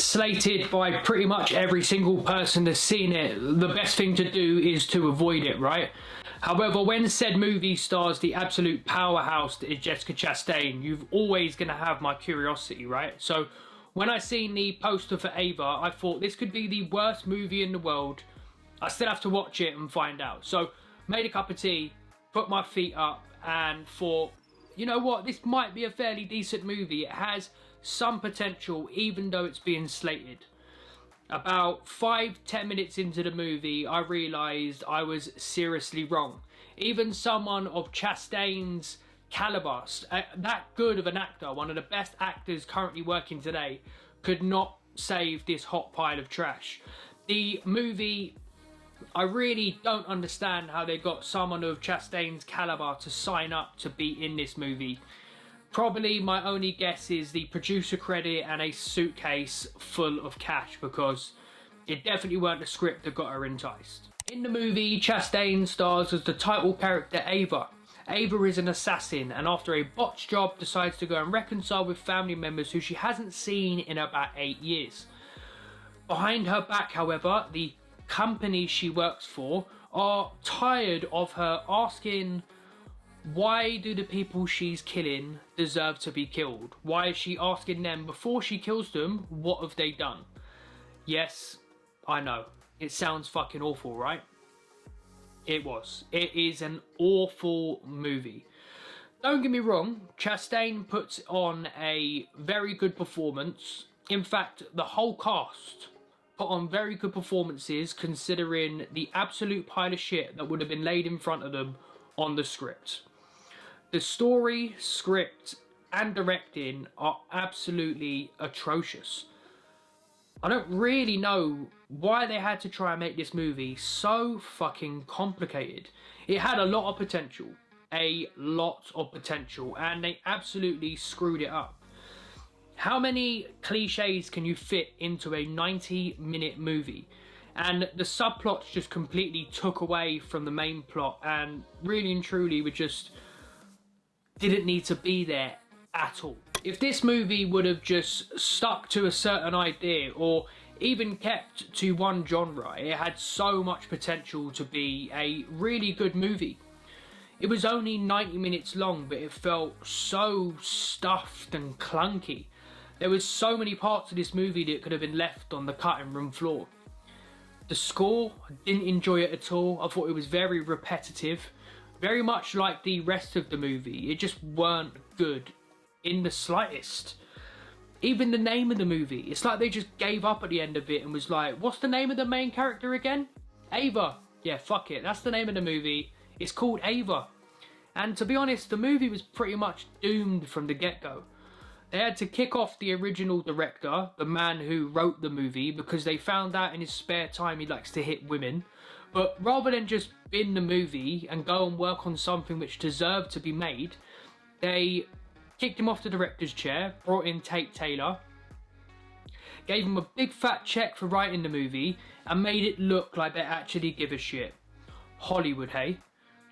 slated by pretty much every single person that's seen it. The best thing to do is to avoid it, right? However, when said movie stars the absolute powerhouse that is Jessica Chastain, you've always going to have my curiosity, right? So when I seen the poster for Ava, I thought this could be the worst movie in the world. I still have to watch it and find out. So made a cup of tea, put my feet up and thought, you know what, this might be a fairly decent movie. It has some potential even though it's being slated. About 5-10 minutes into the movie, I realised I was seriously wrong. Even someone of Chastain's calibre, that good of an actor, one of the best actors currently working today, could not save this hot pile of trash. The movie, I really don't understand how they got someone of Chastain's calibre to sign up to be in this movie. Probably my only guess is the producer credit and a suitcase full of cash, because it definitely weren't the script that got her enticed. In the movie, Chastain stars as the title character Ava. Ava is an assassin and after a botched job decides to go and reconcile with family members who she hasn't seen in about 8 years. Behind her back, however, the company she works for are tired of her asking, why do the people she's killing deserve to be killed? Why is she asking them before she kills them, what have they done? Yes, I know. It sounds fucking awful, right? It was. It is an awful movie. Don't get me wrong, Chastain puts on a very good performance. In fact, the whole cast put on very good performances considering the absolute pile of shit that would have been laid in front of them on the script. The story, script and directing are absolutely atrocious. I don't really know why they had to try and make this movie so fucking complicated. It had a lot of potential, and they absolutely screwed it up. How many cliches can you fit into a 90-minute movie? And the subplots just completely took away from the main plot and really and truly were just didn't need to be there at all. If this movie would have just stuck to a certain idea or even kept to one genre, it had so much potential to be a really good movie. It was only 90 minutes long, but it felt so stuffed and clunky. There was so many parts of this movie that could have been left on the cutting room floor. The score, I didn't enjoy it at all. I thought it was very repetitive. Very much like the rest of the movie. It just weren't good in the slightest. Even the name of the movie, it's like they just gave up at the end of it and was like, what's the name of the main character again? Ava. Yeah, fuck it, that's the name of the movie. It's called Ava. And to be honest, the movie was pretty much doomed from the get-go. They had to kick off the original director, the man who wrote the movie, because they found out in his spare time he likes to hit women. But rather than just bin the movie and go and work on something which deserved to be made, they kicked him off the director's chair, brought in Tate, gave him a big fat check for writing the movie, and made it look like they actually give a shit. Hollywood, hey?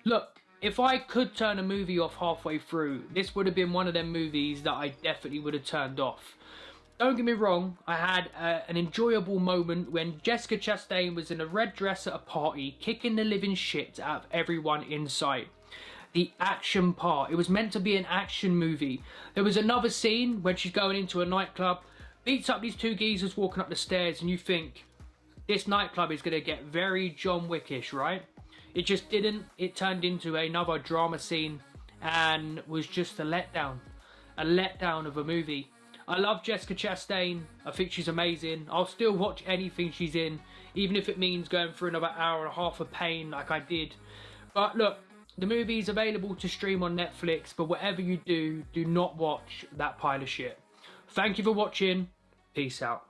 Look, if I could turn a movie off halfway through, this would have been one of them movies that I definitely would have turned off. Don't get me wrong, I had an enjoyable moment when Jessica Chastain was in a red dress at a party, kicking the living shit out of everyone in sight. The action part, it was meant to be an action movie. There was another scene when she's going into a nightclub, beats up these two geezers walking up the stairs, and you think, this nightclub is going to get very John Wickish, right? It just didn't. It turned into another drama scene and was just a letdown. A letdown of a movie. I love Jessica Chastain. I think she's amazing. I'll still watch anything she's in, even if it means going through another hour and a half of pain like I did. But look, the movie's available to stream on Netflix, but whatever you do, do not watch that pile of shit. Thank you for watching. Peace out.